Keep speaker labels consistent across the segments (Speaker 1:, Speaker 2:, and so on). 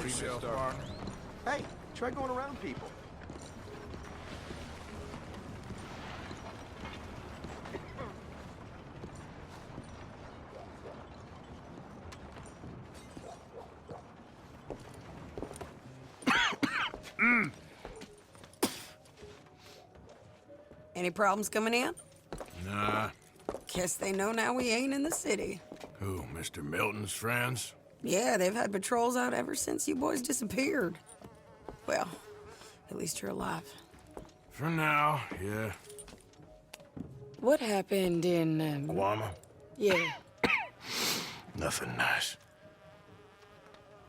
Speaker 1: yourself, partner.
Speaker 2: Hey, try going around people.
Speaker 3: Any problems coming in?
Speaker 1: Nah.
Speaker 3: Guess they know now we ain't in the city.
Speaker 1: Who, Mr. Milton's friends?
Speaker 3: Yeah, they've had patrols out ever since you boys disappeared. Well, at least you're alive.
Speaker 1: For now, yeah.
Speaker 3: What happened in,
Speaker 1: Guama?
Speaker 3: Yeah.
Speaker 1: Nothing nice.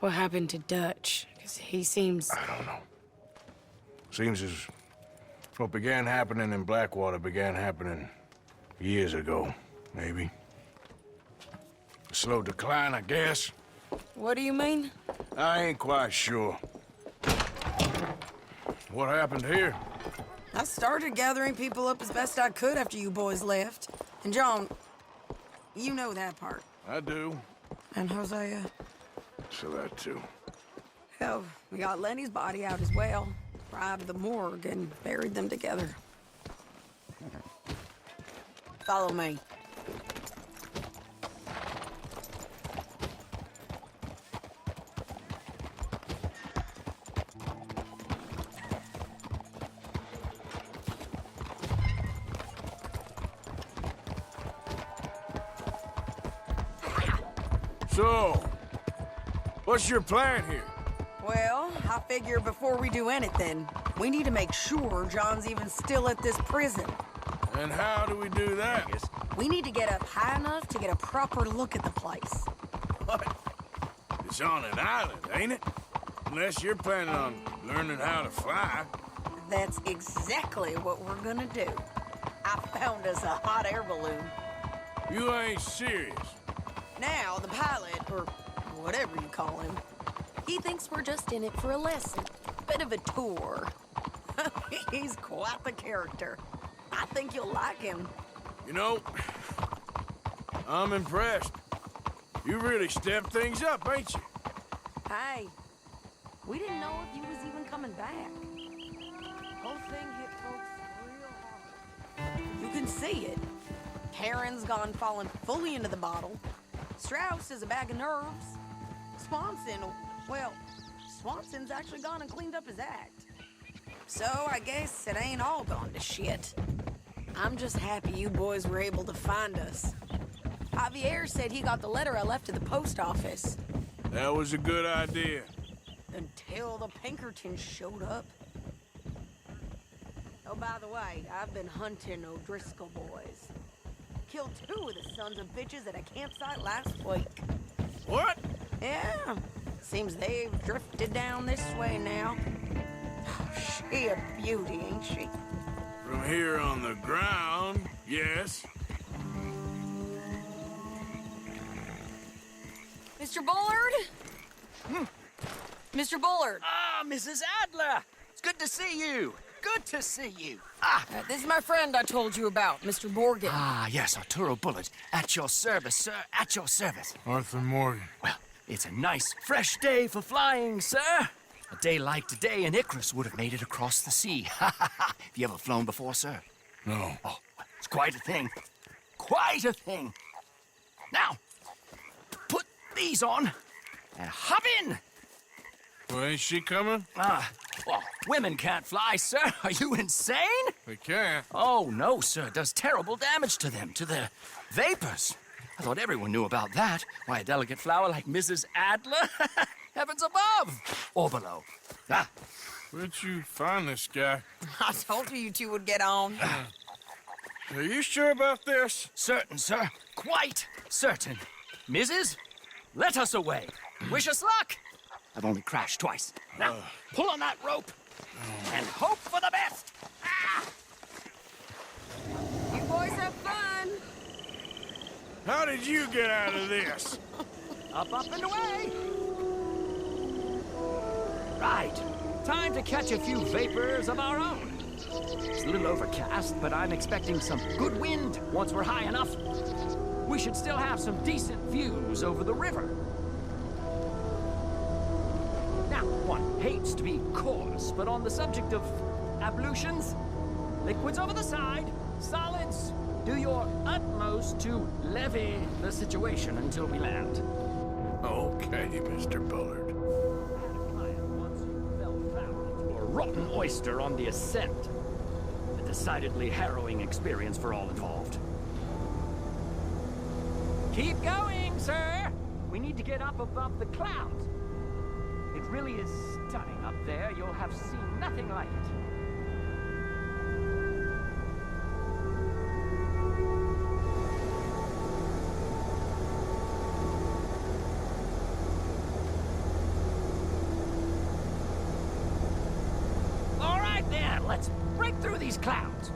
Speaker 3: What happened to Dutch? Because he seems...
Speaker 1: I don't know. Seems as what began happening in Blackwater began happening years ago, maybe. A slow decline, I guess.
Speaker 3: What do you mean?
Speaker 1: I ain't quite sure. What happened here?
Speaker 3: I started gathering people up as best I could after you boys left. And John, you know that part.
Speaker 1: I do.
Speaker 3: And Hosea?
Speaker 1: So that too.
Speaker 3: Hell, we got Lenny's body out as well. Bribed the morgue and buried them together. Follow me.
Speaker 1: So, what's your plan here?
Speaker 3: Well, I figure before we do anything, we need to make sure John's even still at this prison.
Speaker 1: And how do we do that?
Speaker 3: We need to get up high enough to get a proper look at the place.
Speaker 1: What? It's on an island, ain't it? Unless you're planning on learning how to fly.
Speaker 3: That's exactly what we're gonna do. I found us a hot air balloon.
Speaker 1: You ain't serious.
Speaker 3: Now, the pilot, or whatever you call him, he thinks we're just in it for a lesson. Bit of a tour. He's quite the character. I think you'll like him.
Speaker 1: You know, I'm impressed. You really stepped things up, ain't you?
Speaker 3: Hey, we didn't know if you was even coming back. Whole thing hit folks real hard. You can see it. Karen's gone falling fully into the bottle. Strauss is a bag of nerves. Swanson's actually gone and cleaned up his act. So I guess it ain't all gone to shit. I'm just happy you boys were able to find us. Javier said he got the letter I left at the post office.
Speaker 1: That was a good idea.
Speaker 3: Until the Pinkertons showed up. Oh, by the way, I've been hunting O'Driscoll boys. Killed 2 of the sons of bitches at a campsite last week.
Speaker 1: What?
Speaker 3: Yeah. Seems they've drifted down this way now. She a beauty, ain't she?
Speaker 1: From here on the ground, yes.
Speaker 3: Mr. Bullard? Mr. Bullard.
Speaker 4: Ah, Mrs. Adler! It's good to see you. Good to see you.
Speaker 3: This is my friend I told you about, Mr. Morgan.
Speaker 4: Ah, yes, Arturo Bullard. At your service, sir. At your service.
Speaker 1: Arthur Morgan.
Speaker 4: Well, it's a nice, fresh day for flying, sir. A day like today, an Icarus would have made it across the sea. Have you ever flown before, sir?
Speaker 1: No.
Speaker 4: Oh, it's quite a thing. Quite a thing. Now, put these on and hop in.
Speaker 1: Well, ain't she coming?
Speaker 4: Well, women can't fly, sir. Are you insane?
Speaker 1: They can't.
Speaker 4: Oh, no, sir. It does terrible damage to them, to their vapors. I thought everyone knew about that. Why, a delicate flower like Mrs. Adler? Heavens above! Or below.
Speaker 1: Where'd you find this guy?
Speaker 3: I told you two would get on.
Speaker 1: Are you sure about this?
Speaker 4: Certain, sir. Quite certain. Mrs., let us away. Wish us luck. I've only crashed twice. Now, pull on that rope and hope for the best.
Speaker 3: You boys have fun.
Speaker 1: How did you get out of this?
Speaker 4: Up, and away. Right. Time to catch a few vapors of our own. It's a little overcast, but I'm expecting some good wind once we're high enough. We should still have some decent views over the river. Now, one hates to be coarse, but on the subject of ablutions, liquids over the side, solids, do your utmost to levy the situation until we land.
Speaker 1: Okay, Mr. Bullard.
Speaker 4: I had a client once who fell foul into a rotten oyster on the ascent. A decidedly harrowing experience for all involved. Keep going, sir! We need to get up above the clouds. It really is stunning up there. You'll have seen nothing like it. All right, then. Let's break through these clouds.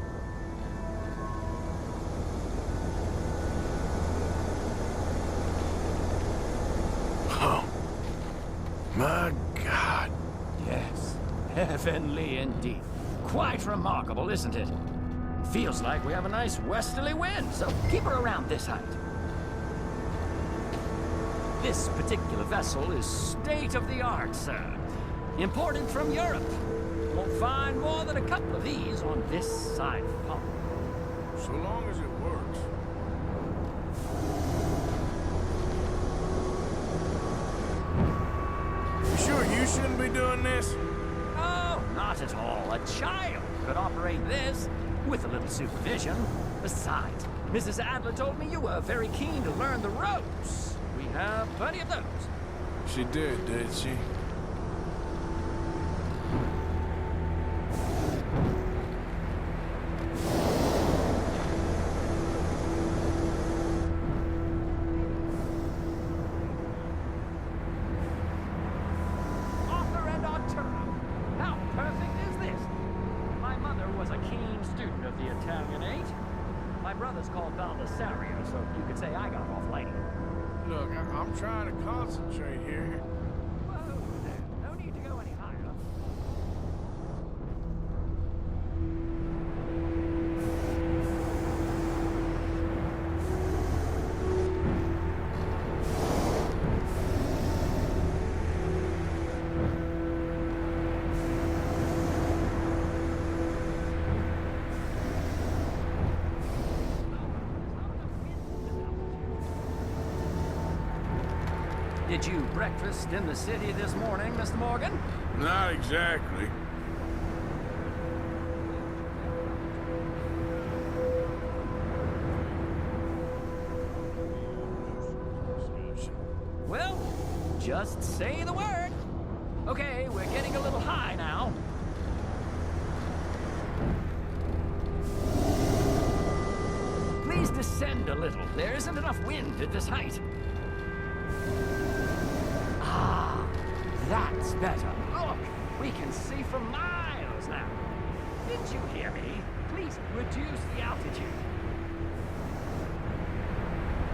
Speaker 1: Oh, my God.
Speaker 4: Yes, heavenly indeed. Quite remarkable, isn't it? Feels like we have a nice westerly wind, so keep her around this height. This particular vessel is state-of-the-art, sir. Imported from Europe. Won't find more than a couple of these on this side of the pond.
Speaker 1: So long as it works. You sure you shouldn't be doing this?
Speaker 4: Oh, not at all. A child could operate this with a little supervision. Besides, Mrs. Adler told me you were very keen to learn the ropes. We have plenty of those.
Speaker 1: She did she?
Speaker 4: Author and Arturo. How perfect is this? My mother was a keen student of the Italian age. My brother's called Baldessario, so you could say I got off lighting.
Speaker 1: Look, I'm trying to concentrate here.
Speaker 4: Whoa there. No need to go any higher. Did you breakfast in the city this morning, Mr. Morgan?
Speaker 1: Not exactly.
Speaker 4: Well, just say the word. Okay, we're getting a little high now. Please descend a little. There isn't enough wind at this height. Ah, that's better. Look, we can see for miles now. Didn't you hear me? Please reduce the altitude.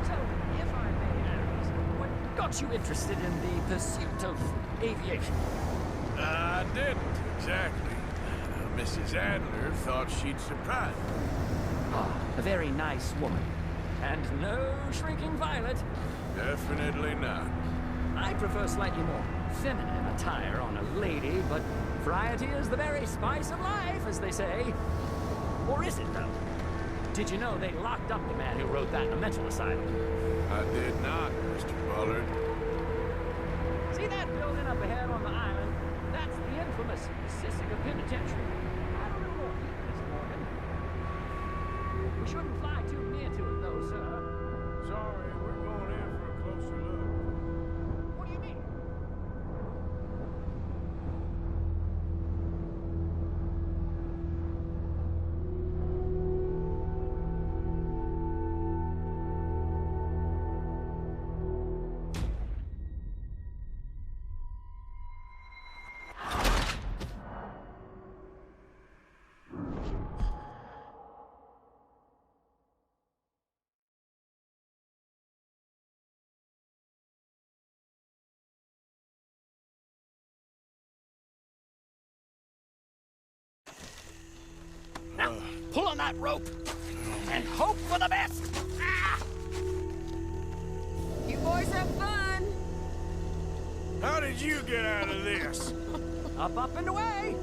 Speaker 4: So, if I may ask, what got you interested in the pursuit of aviation?
Speaker 1: I didn't, exactly. Mrs. Adler thought she'd surprise me.
Speaker 4: Ah, a very nice woman. And no shrinking violet.
Speaker 1: Definitely not.
Speaker 4: I prefer slightly more feminine attire on a lady, but variety is the very spice of life, as they say. Or is it, though? Did you know they locked up the man who wrote that in a mental asylum?
Speaker 1: I did not, Mr. Bullard.
Speaker 4: See that building up ahead on the island? That's the infamous Sisika Penitentiary. I don't know more, Mr. Morgan. We shouldn't fly too near to it, though, sir.
Speaker 1: Sorry, we're going in for a closer look.
Speaker 4: What do you mean? Now, pull on that rope and hope for the best. Ah!
Speaker 3: You boys have fun.
Speaker 1: Howdy, did you get out of this?
Speaker 4: Up, and away!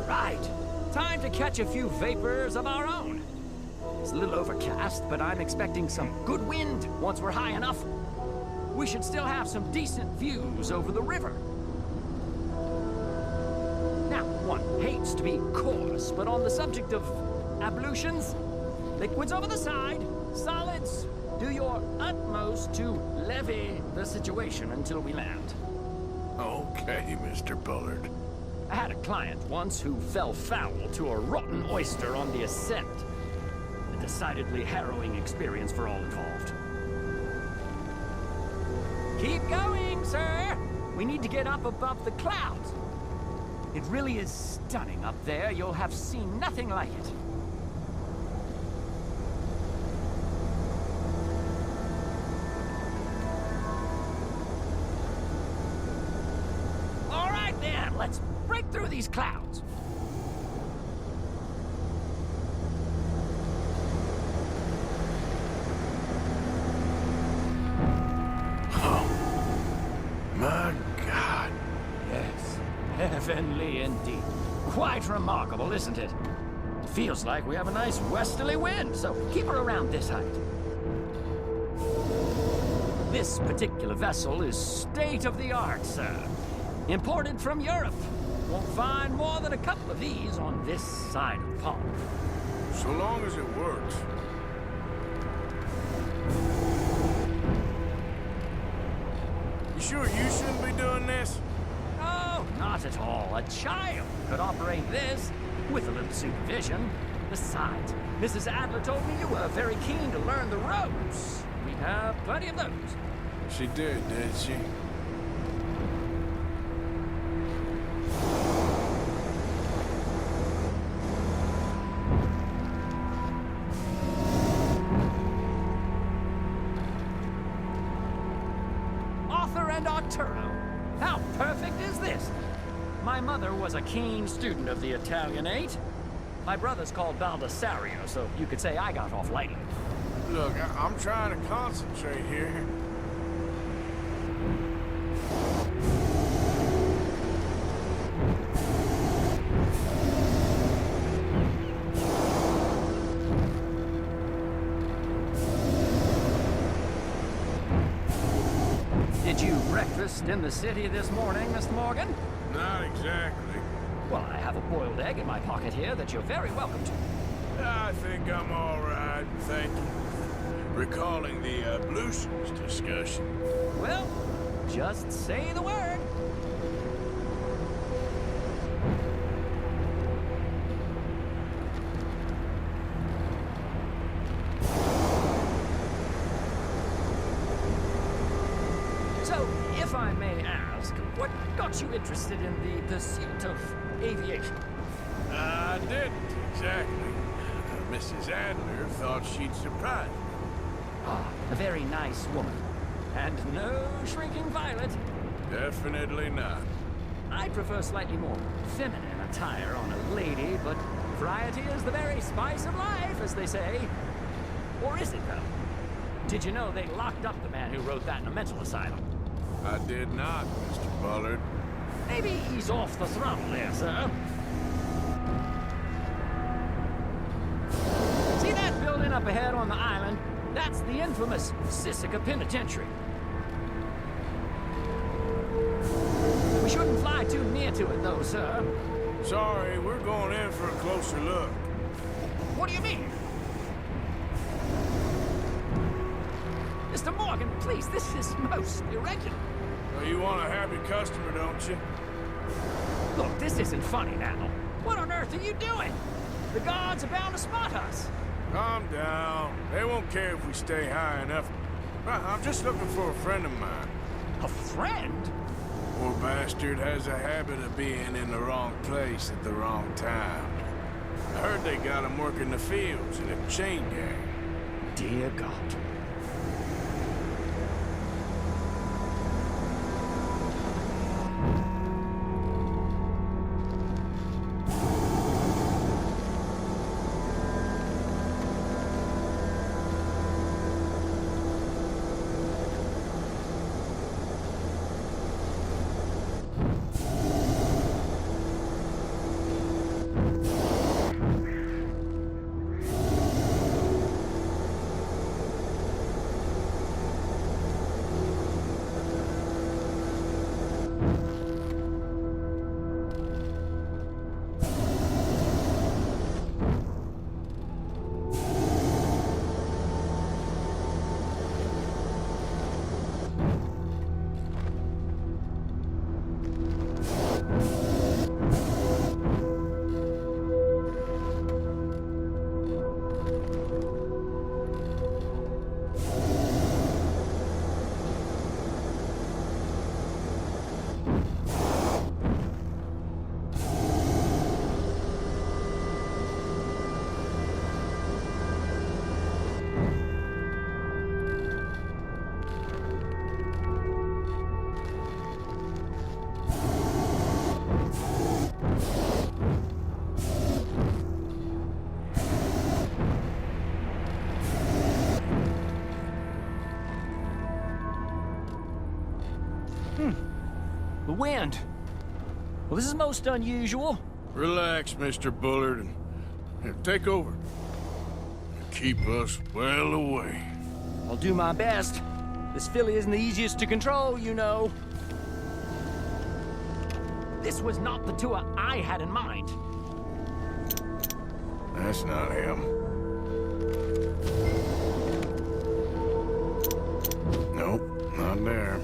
Speaker 4: Right. Time to catch a few vapors of our own. It's a little overcast, but I'm expecting some good wind once we're high enough. We should still have some decent views over the river. Now, one hates to be coarse, but on the subject of ablutions, liquids over the side, solids, do your utmost to levy the situation until we land.
Speaker 1: Okay, Mr. Bullard.
Speaker 4: I had a client once who fell foul to a rotten oyster on the ascent. A decidedly harrowing experience for all involved. Keep going, sir! We need to get up above the clouds. It really is stunning up there. You'll have seen nothing like it. All right, then. Let's break through these clouds.
Speaker 1: My God.
Speaker 4: Yes, heavenly indeed. Quite remarkable, isn't it? It feels like we have a nice westerly wind, so keep her around this height. This particular vessel is state-of-the-art, sir. Imported from Europe. Won't find more than a couple of these on this side of the pond.
Speaker 1: So long as it works. You sure you shouldn't be doing this?
Speaker 4: Oh, not at all. A child could operate this with a little supervision. Besides, Mrs. Adler told me you were very keen to learn the ropes. We have plenty of those.
Speaker 1: She did she?
Speaker 4: Arthur and Arturo. How perfect is this? My mother was a keen student of the Italianate. My brother's called Baldessario, so you could say I got off lightly.
Speaker 1: Look, I'm trying to concentrate here.
Speaker 4: Did you breakfast in the city this morning, Mr. Morgan?
Speaker 1: Not exactly.
Speaker 4: Well, I have a boiled egg in my pocket here that you're very welcome to.
Speaker 1: I think I'm all right, thank you. Recalling the ablutions discussion.
Speaker 4: Well, just say the word. So, if I may ask, what got you interested in the pursuit of aviation?
Speaker 1: I didn't, exactly. Mrs. Adler thought she'd surprise me.
Speaker 4: Ah, a very nice woman. And no shrinking violet.
Speaker 1: Definitely not.
Speaker 4: I prefer slightly more feminine attire on a lady, but variety is the very spice of life, as they say. Or is it, though? Did you know they locked up the man who wrote that in a mental asylum?
Speaker 1: I did not, Mr. Bullard.
Speaker 4: Maybe he's off the throttle there, sir. See that building up ahead on the island? That's the infamous Sisika Penitentiary. We shouldn't fly too near to it, though, sir.
Speaker 1: Sorry, we're going in for a closer look.
Speaker 4: What do you mean? Mr. Morgan, please, this is most irregular.
Speaker 1: Well, you want a happy customer, don't you?
Speaker 4: Look, this isn't funny now. What on earth are you doing? The guards are bound to spot us.
Speaker 1: Calm down. They won't care if we stay high enough. I'm just looking for a friend of mine.
Speaker 4: A friend?
Speaker 1: Poor bastard has a habit of being in the wrong place at the wrong time. I heard they got him working the fields in a chain gang.
Speaker 4: Dear God. The wind. Well, this is most unusual.
Speaker 1: Relax, Mr. Bullard, and here, take over. Keep us well away.
Speaker 4: I'll do my best. This filly isn't the easiest to control, you know. This was not the tour I had in mind.
Speaker 1: That's not him. Nope, not there.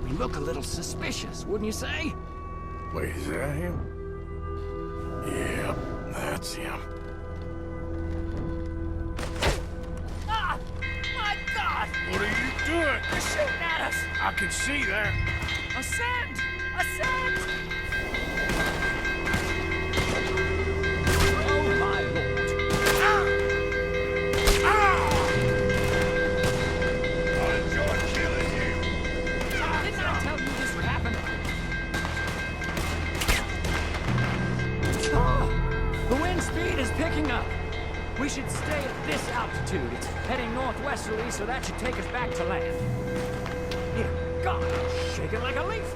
Speaker 4: We look a little suspicious, wouldn't you say?
Speaker 1: Wait, is that him? Yep, that's him.
Speaker 4: Ah! My God!
Speaker 1: What are you doing?
Speaker 4: They're shooting at us!
Speaker 1: I can see that.
Speaker 4: Ascend! Ascend! Oh, my Lord.
Speaker 1: I'll enjoy killing you.
Speaker 4: Didn't I tell you this would happen? Ah, the wind speed is picking up. We should stay at this altitude. It's heading northwesterly, so that should take us back to land. Here, God, I'm shaking like a leaf.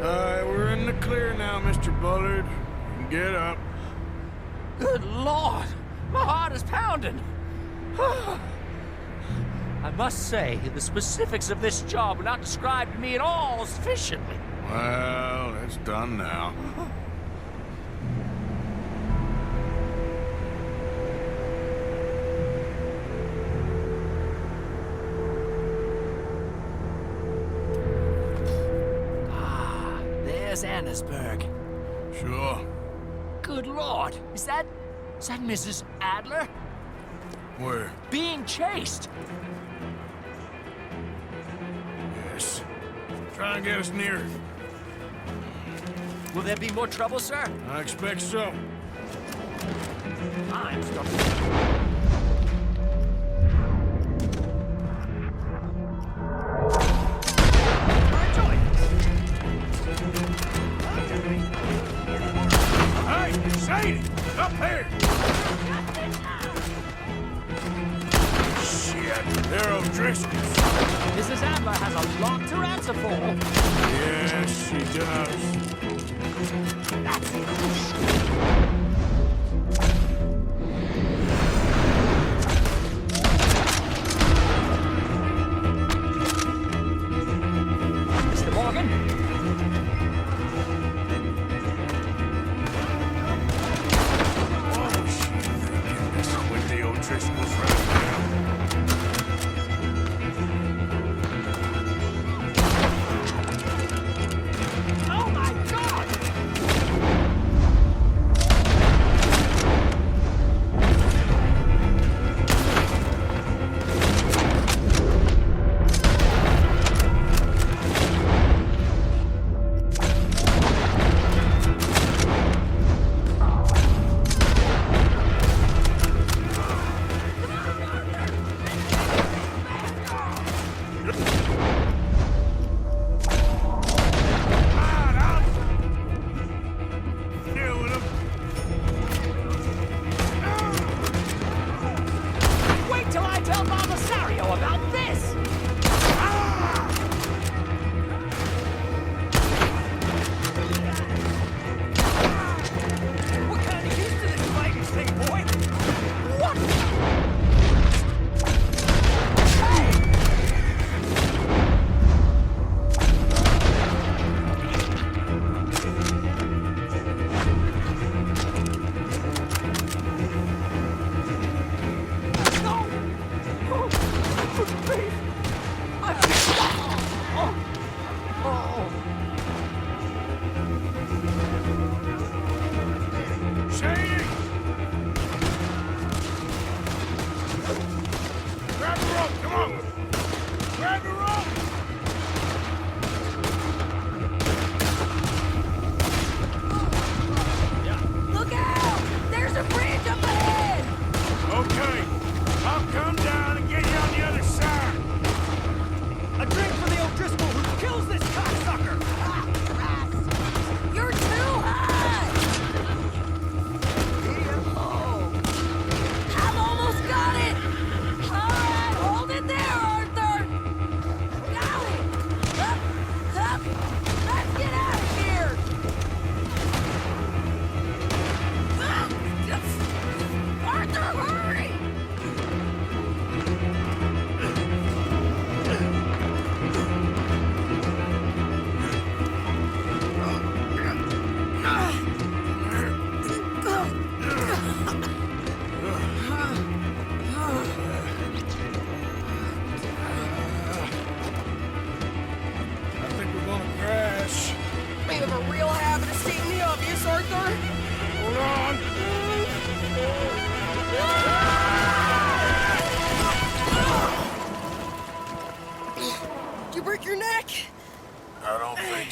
Speaker 1: We're in the clear now, Mr. Bullard. Get up.
Speaker 4: Good Lord, my heart is pounding. I must say, the specifics of this job were not described to me at all sufficiently.
Speaker 1: Well, it's done now.
Speaker 4: There's Annesburg.
Speaker 1: Sure.
Speaker 4: Good Lord, is that Mrs. Adler?
Speaker 1: Where?
Speaker 4: Being chased.
Speaker 1: Yes. Try and get us near.
Speaker 4: Will there be more trouble, sir?
Speaker 1: I expect so.
Speaker 4: I'm stuck.
Speaker 1: Hey, Sadie! Up here! Shit, they're O'Driscoll's.
Speaker 4: Mrs. Adler has a lot to answer for.
Speaker 1: Yes, she does.
Speaker 4: Mr. Morgan?
Speaker 1: Oh, shit. This with the O'Driscolls right now.
Speaker 4: Oh my God!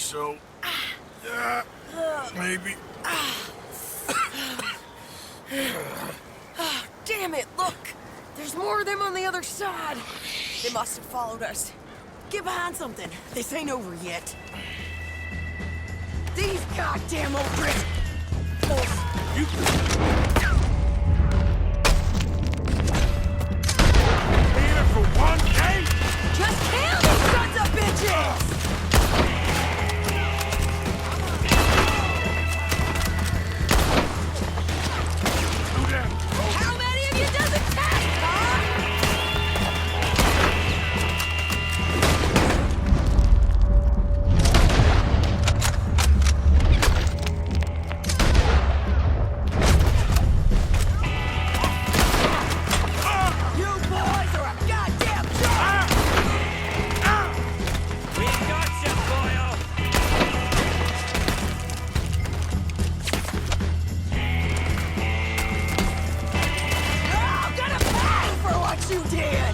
Speaker 1: so. Maybe.
Speaker 3: Damn it, look! There's more of them on the other side. They must have followed us. Get behind something. This ain't over yet. These goddamn old bricks!
Speaker 1: You... Here for one day?
Speaker 3: Just kill these sons of bitches! How many of you does it take, huh? You boys are a goddamn joke!
Speaker 4: We got you, boyo!
Speaker 3: I'm gonna pay for what you did!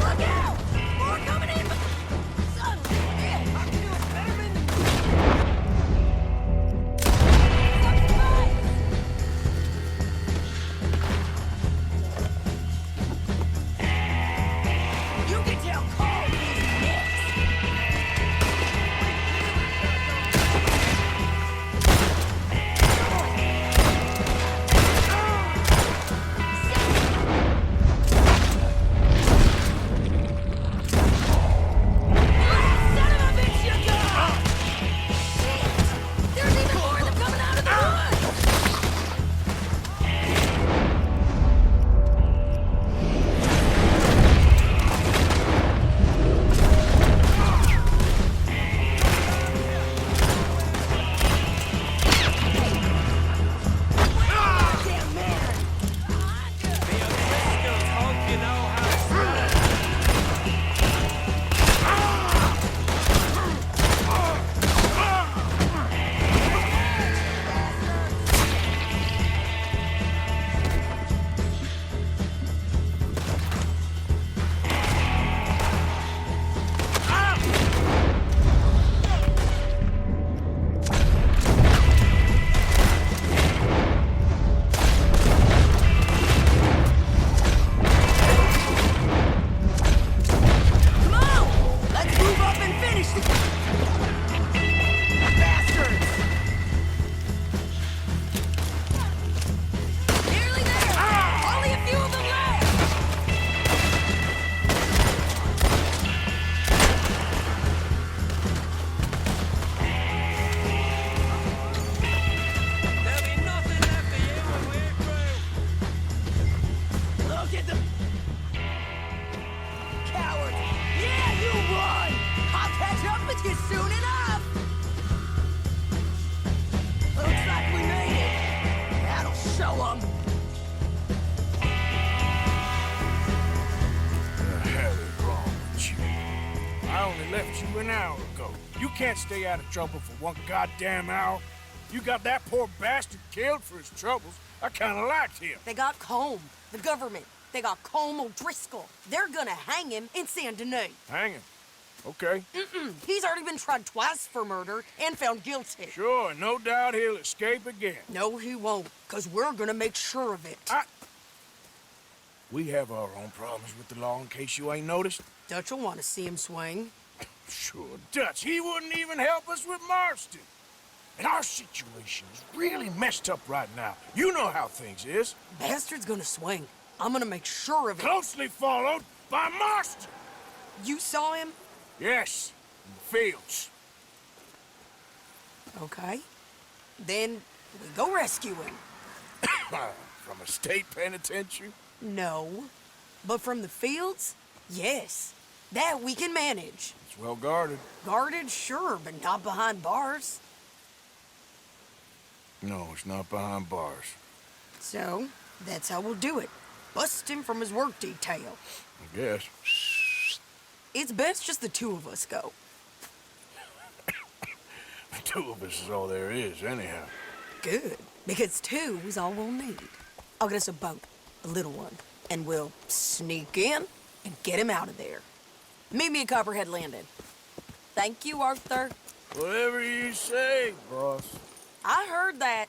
Speaker 3: Look out! More coming in! Son of a bitch! I can do it better than you can tell Cole he's next! Son of a bitch, you got! Shit! There's even more of them coming out of the woods! Goddamn man!
Speaker 4: Be a pistol, honk, you know how to spell it.
Speaker 3: Come on! Let's move up and finish the... Bastards! Nearly there! Only a few of them left!
Speaker 4: There'll be nothing left of you when we're through.
Speaker 3: Look at them! Coward! Yeah, you run! I'll catch up with you soon enough! Looks like we made it. That'll show them.
Speaker 1: The hell is wrong with you? I only left you an hour ago. You can't stay out of trouble for one goddamn hour. You got that poor bastard killed for his troubles. I kinda liked him.
Speaker 3: They got Combe, the government. They got Combe O'Driscoll. They're gonna hang him in Saint Denis.
Speaker 1: Hang him. Okay.
Speaker 3: He's already been tried twice for murder and found guilty.
Speaker 1: Sure, no doubt he'll escape again.
Speaker 3: No, he won't, because we're gonna make sure of it.
Speaker 1: We have our own problems with the law in case you ain't noticed.
Speaker 3: Dutch will want to see him swing.
Speaker 1: Sure, Dutch, he wouldn't even help us with Marston. And our situation is really messed up right now. You know how things is.
Speaker 3: Bastard's gonna swing. I'm gonna make sure of it.
Speaker 1: Closely followed by Marston.
Speaker 3: You saw him?
Speaker 1: Yes, in the fields.
Speaker 3: Okay. Then we go rescue him.
Speaker 1: From a state penitentiary?
Speaker 3: No. But from the fields? Yes. That we can manage.
Speaker 1: It's well guarded.
Speaker 3: Guarded, sure, but not behind bars.
Speaker 1: No, it's not behind bars.
Speaker 3: So, that's how we'll do it. Bust him from his work detail.
Speaker 1: I guess.
Speaker 3: It's best just the two of us go.
Speaker 1: The two of us is all there is, anyhow.
Speaker 3: Good, because two is all we'll need. I'll get us a boat, a little one. and we'll sneak in and get him out of there. Meet me at Copperhead Landing. Thank you, Arthur.
Speaker 1: Whatever you say, boss.
Speaker 3: I heard that.